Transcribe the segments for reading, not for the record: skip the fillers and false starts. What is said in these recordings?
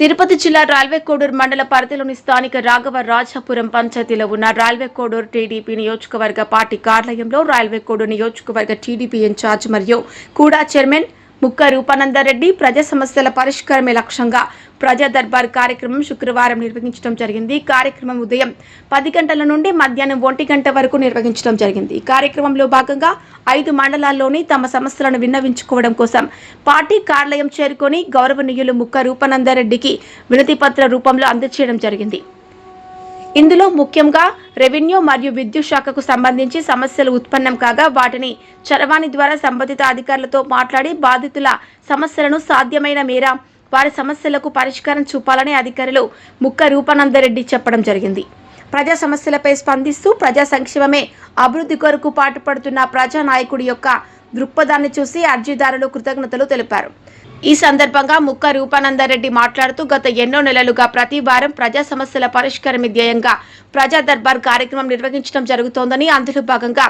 తిరుపతి జిల్లా రైల్వే కోడూరు మండల పరిధిలోని స్థానిక రాఘవ రాజాపురం పంచాయతీలో ఉన్న రైల్వే కోడూరు టీడీపీ నియోజకవర్గ పార్టీ కార్యాలయంలో రైల్వే కోడూరు నియోజకవర్గ టీడీపీ ఇన్ఛార్జ్ మరియు కూడా చైర్మన్ ముక్క రూపానందరెడ్డి ప్రజా సమస్యల పరిష్కారమే లక్ష్యంగా ప్రజా దర్బార్ కార్యక్రమం శుక్రవారం నిర్వహించడం జరిగింది. కార్యక్రమం ఉదయం 10 గంటల నుండి మధ్యాహ్నం 1 గంట వరకు నిర్వహించడం జరిగింది. కార్యక్రమంలో భాగంగా 5 మండలాల్లోని తమ సమస్యలను విన్నవించుకోవడం కోసం పార్టీ కార్యాలయం చేరుకొని గౌరవనీయులు ముక్క రూపానందరెడ్డికి వినతి పత్ర రూపంలో అందజేయడం జరిగింది. ఇందులో ముఖ్యంగా రెవెన్యూ మరియు విద్యుత్ శాఖకు సంబంధించి సమస్యలు ఉత్పన్నం కాగా వాటిని చరవాణి ద్వారా సంబంధిత అధికారులతో మాట్లాడి బాధితుల సమస్యలను సాధ్యమైన మేర వారి సమస్యలకు పరిష్కారం చూపాలని అధికారులు ముక్క రూపానందరెడ్డి చెప్పడం జరిగింది. ప్రజా సమస్యలపై స్పందిస్తూ ప్రజా సంక్షేమమే అభివృద్ధి కొరకు పాటుపడుతున్న ప్రజా నాయకుడి యొక్క దృక్పథాన్ని చూసి అర్జీదారులు కృతజ్ఞతలు తెలిపారు. ఈ సందర్భంగా ముక్క రూపానందరెడ్డి మాట్లాడుతూ గత ఎన్నో నెలలుగా ప్రతి వారం ప్రజా సమస్యల పరిష్కారమే ధ్యేయంగా ప్రజా దర్బార్ కార్యక్రమం నిర్వహించడం జరుగుతోందని, అందులో భాగంగా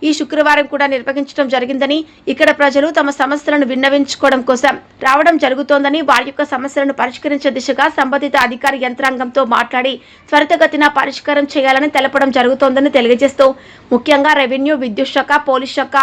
ఈ శుక్రవారం కూడా నిర్వహించడం జరిగిందని, ఇక్కడ ప్రజలు తమ సమస్యలను విన్నవించుకోవడం కోసం రావడం జరుగుతోందని, వారి యొక్క సమస్యలను పరిష్కరించే దిశగా సంబంధిత అధికార యంత్రాంగంతో మాట్లాడి త్వరితగతిన పరిష్కారం చేయాలని తెలపడం జరుగుతోందని తెలియజేస్తూ ముఖ్యంగా రెవెన్యూ, విద్యుత్ శాఖ, పోలీస్ శాఖ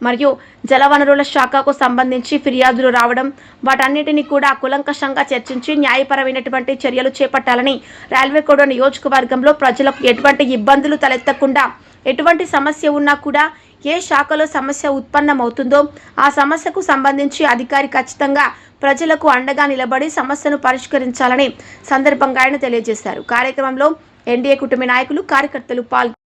మరియు జలవనరుల శాఖకు సంబంధించి ఫిర్యాదులు రావడం వాటన్నిటిని కూడా కులంకషంగా చర్చించి న్యాయపరమైనటువంటి చర్యలు చేపట్టాలని, రైల్వే కోడూరు నియోజకవర్గంలో ప్రజలకు ఎటువంటి ఇబ్బందులు తలెత్తకుండా ఎటువంటి సమస్య ఉన్నా కూడా ఏ శాఖలో సమస్య ఉత్పన్నమవుతుందో ఆ సమస్యకు సంబంధించి అధికారి ఖచ్చితంగా ప్రజలకు అండగా నిలబడి సమస్యను పరిష్కరించాలని సందర్భంగా ఆయన తెలియజేశారు. కార్యక్రమంలో ఎన్డీఏ కుటుంబ నాయకులు, కార్యకర్తలు పాల్గొన్నారు.